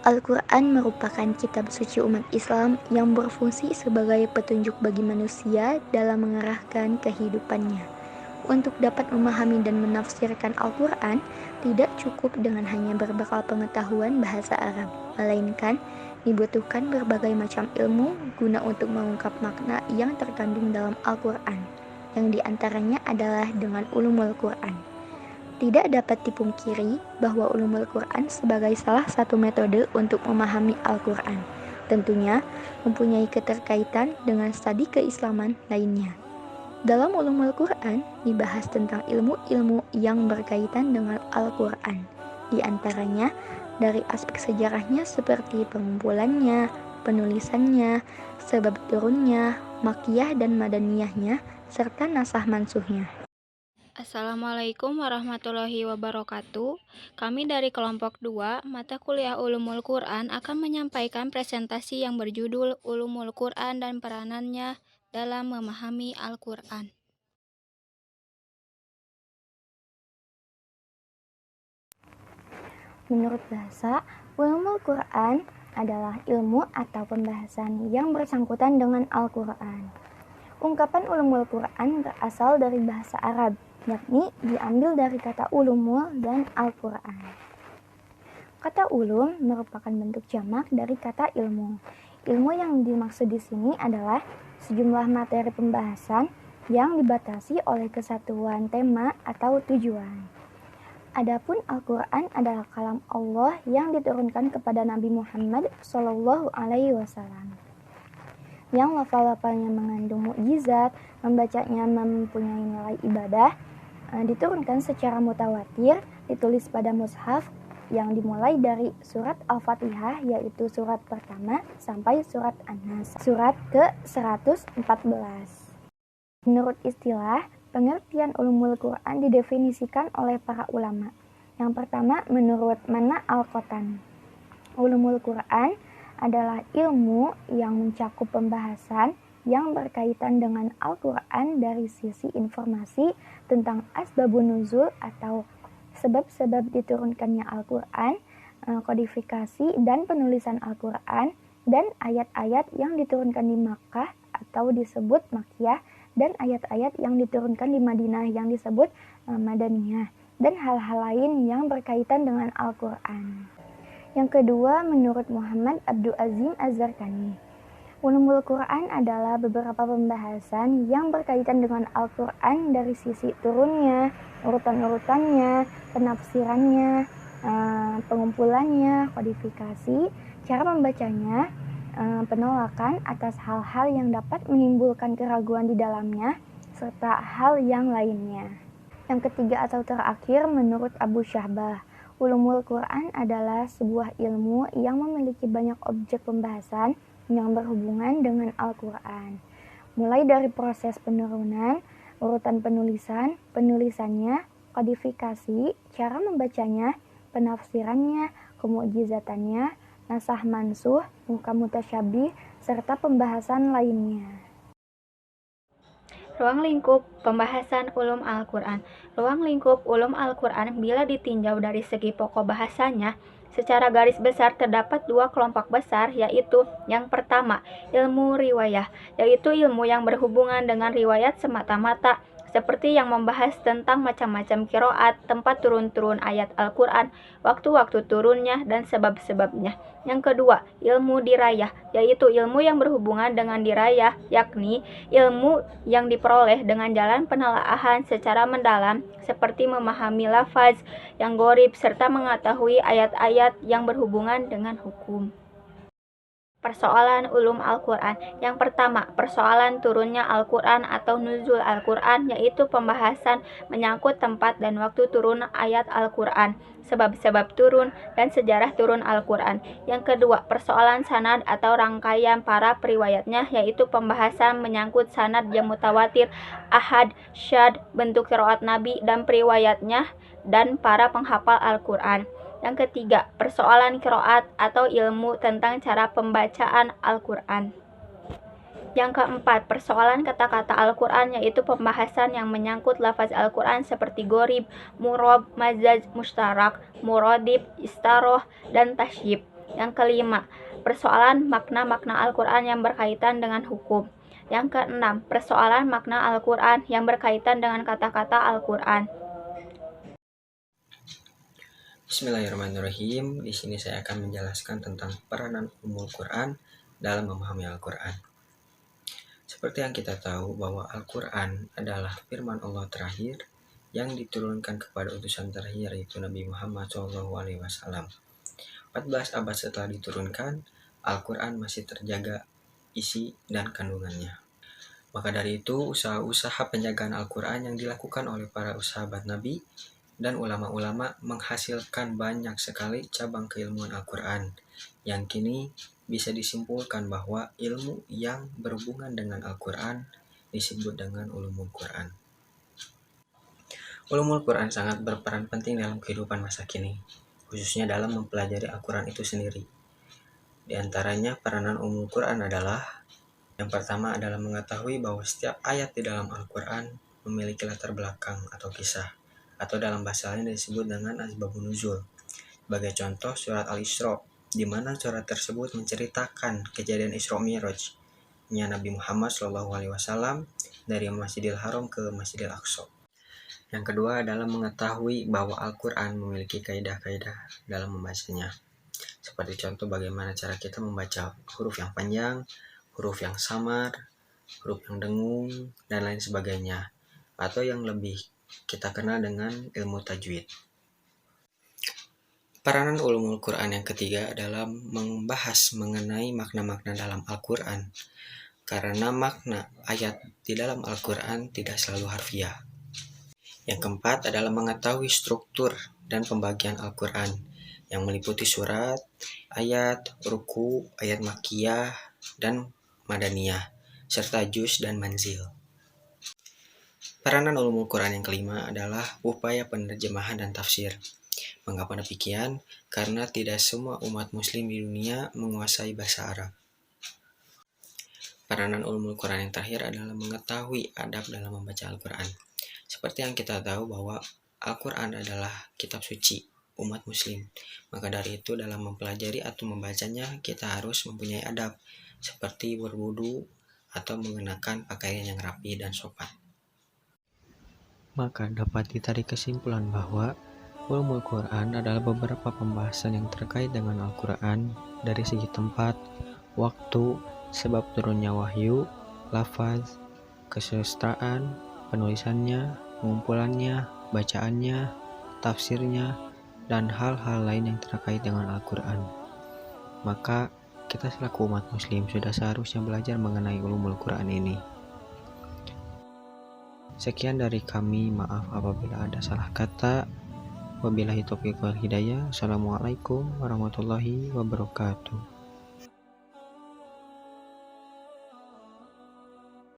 Al-Quran merupakan kitab suci umat Islam yang berfungsi sebagai petunjuk bagi manusia dalam mengarahkan kehidupannya. Untuk dapat memahami dan menafsirkan Al-Quran, tidak cukup dengan hanya berbekal pengetahuan bahasa Arab, melainkan dibutuhkan berbagai macam ilmu guna untuk mengungkap makna yang terkandung dalam Al-Quran, yang diantaranya adalah dengan ulumul Quran. Tidak dapat dipungkiri bahwa ulumul Quran sebagai salah satu metode untuk memahami Al-Quran tentunya mempunyai keterkaitan dengan studi keislaman lainnya. Dalam ulumul Quran dibahas tentang ilmu-ilmu yang berkaitan dengan Al-Quran, di antaranya dari aspek sejarahnya seperti pengumpulannya, penulisannya, sebab turunnya, makiyah dan madaniyahnya, serta nasah mansuhnya. Assalamualaikum warahmatullahi wabarakatuh. Kami dari kelompok 2, mata kuliah Ulumul Quran akan menyampaikan presentasi yang berjudul Ulumul Quran dan peranannya dalam memahami Al-Quran. Menurut bahasa, ulumul Quran adalah ilmu atau pembahasan yang bersangkutan dengan Al-Quran. Ungkapan ulumul Quran berasal dari bahasa Arab, yakni diambil dari kata ulumul dan Al-Quran. Kata ulum merupakan bentuk jamak dari kata ilmu. Ilmu yang dimaksud di sini adalah sejumlah materi pembahasan yang dibatasi oleh kesatuan tema atau tujuan. Adapun Al-Quran adalah kalam Allah yang diturunkan kepada Nabi Muhammad SAW, yang lafal-lafalnya mengandung mukjizat, membacanya mempunyai nilai ibadah, diturunkan secara mutawatir, ditulis pada mushaf yang dimulai dari surat Al-Fatihah, yaitu surat pertama sampai surat An-Nas, surat ke-114. Menurut istilah, pengertian ulumul Quran didefinisikan oleh para ulama. Yang pertama, menurut Mana Al-Qatan, ulumul Quran adalah ilmu yang mencakup pembahasan yang berkaitan dengan Al-Quran dari sisi informasi tentang asbabun nuzul atau sebab-sebab diturunkannya Al-Quran, kodifikasi dan penulisan Al-Quran, dan ayat-ayat yang diturunkan di Makkah atau disebut Makkiyah, dan ayat-ayat yang diturunkan di Madinah yang disebut Madaniyah, dan hal-hal lain yang berkaitan dengan Al-Quran. Yang kedua, menurut Muhammad Abdul Azim Az-Zarqani, ulumul Quran adalah beberapa pembahasan yang berkaitan dengan Al-Quran dari sisi turunnya, urutan-urutannya, penafsirannya, pengumpulannya, kodifikasi, cara membacanya, penolakan atas hal-hal yang dapat menimbulkan keraguan di dalamnya, serta hal yang lainnya. Yang ketiga atau terakhir, menurut Abu Syahbah, ulumul Quran adalah sebuah ilmu yang memiliki banyak objek pembahasan yang berhubungan dengan Al-Quran, mulai dari proses penurunan, urutan penulisan, penulisannya, kodifikasi, cara membacanya, penafsirannya, kemukjizatannya, nasah mansuh, muhkam mutasyabih, serta pembahasan lainnya. Ruang lingkup pembahasan ulum Al-Quran. Ruang lingkup ulum Al-Quran bila ditinjau dari segi pokok bahasanya, secara garis besar terdapat dua kelompok besar, yaitu yang pertama, ilmu riwayah, yaitu ilmu yang berhubungan dengan riwayat semata-mata, seperti yang membahas tentang macam-macam qiraat, tempat turun-turun ayat Al-Quran, waktu-waktu turunnya, dan sebab-sebabnya. Yang kedua, ilmu dirayah, yaitu ilmu yang berhubungan dengan dirayah, yakni ilmu yang diperoleh dengan jalan penelaahan secara mendalam, seperti memahami lafaz yang gharib serta mengetahui ayat-ayat yang berhubungan dengan hukum. Persoalan ulum Al-Quran. Yang pertama, persoalan turunnya Al-Quran atau nuzul Al-Quran, yaitu pembahasan menyangkut tempat dan waktu turun ayat Al-Quran, sebab-sebab turun, dan sejarah turun Al-Quran. Yang kedua, persoalan sanad atau rangkaian para periwayatnya, yaitu pembahasan menyangkut sanad yang mutawatir, ahad, syad, bentuk qiraat Nabi dan periwayatnya, dan para penghafal Al-Quran. Yang ketiga, persoalan qiraat atau ilmu tentang cara pembacaan Al-Quran. Yang keempat, persoalan kata-kata Al-Quran, yaitu pembahasan yang menyangkut lafaz Al-Quran seperti gharib, murob, mazaj, mustarak, muradib, istaroh, dan tasyib. Yang kelima, persoalan makna-makna Al-Quran yang berkaitan dengan hukum. Yang keenam, persoalan makna Al-Quran yang berkaitan dengan kata-kata Al-Quran. Bismillahirrahmanirrahim. Di sini saya akan menjelaskan tentang peranan ulumul Quran dalam memahami Al-Quran. Seperti yang kita tahu bahwa Al-Quran adalah firman Allah terakhir yang diturunkan kepada utusan terakhir, yaitu Nabi Muhammad SAW. 14 abad setelah diturunkan, Al-Quran masih terjaga isi dan kandungannya. Maka dari itu, usaha-usaha penjagaan Al-Quran yang dilakukan oleh para sahabat Nabi dan ulama-ulama menghasilkan banyak sekali cabang keilmuan Al-Quran, yang kini bisa disimpulkan bahwa ilmu yang berhubungan dengan Al-Quran disebut dengan ulumul Quran. Ulumul Quran sangat berperan penting dalam kehidupan masa kini, khususnya dalam mempelajari Al-Quran itu sendiri. Di antaranya peranan ulumul Quran adalah: yang pertama adalah mengetahui bahwa setiap ayat di dalam Al-Quran memiliki latar belakang atau kisah, atau dalam bahasa lain disebut dengan asbabun nuzul. Sebagai contoh, surat Al-Isra, di mana surat tersebut menceritakan kejadian Isra Mi'raj-nya Nabi Muhammad SAW dari Masjidil Haram ke Masjidil Aqsa. Yang kedua adalah mengetahui bahwa Al-Quran memiliki kaidah-kaidah dalam membacanya. Seperti contoh bagaimana cara kita membaca huruf yang panjang, huruf yang samar, huruf yang dengung, dan lain sebagainya. Atau yang lebih kita kenal dengan ilmu tajwid. Peranan ulumul Quran yang ketiga adalah membahas mengenai makna-makna dalam Al-Quran. Karena makna ayat di dalam Al-Quran tidak selalu harfiah. Yang keempat adalah mengetahui struktur dan pembagian Al-Quran yang meliputi surat, ayat, ruku, ayat makkiyah, dan madaniyah, serta juz dan manzil. Peranan ulumul Quran yang kelima adalah upaya penerjemahan dan tafsir. Mengapa demikian? Karena tidak semua umat muslim di dunia menguasai bahasa Arab. Peranan ulumul Quran yang terakhir adalah mengetahui adab dalam membaca Al-Quran. Seperti yang kita tahu bahwa Al-Quran adalah kitab suci umat muslim. Maka dari itu dalam mempelajari atau membacanya kita harus mempunyai adab, seperti berwudu atau mengenakan pakaian yang rapi dan sopan. Maka dapat ditarik kesimpulan bahwa ulumul Quran adalah beberapa pembahasan yang terkait dengan Al-Quran dari segi tempat, waktu, sebab turunnya wahyu, lafaz, kesusastraan, penulisannya, pengumpulannya, bacaannya, tafsirnya, dan hal-hal lain yang terkait dengan Al-Quran. Maka kita selaku umat muslim sudah seharusnya belajar mengenai ulumul Quran ini. Sekian dari kami, maaf apabila ada salah kata. Wabillahi taufiq wal hidayah. Assalamualaikum warahmatullahi wabarakatuh.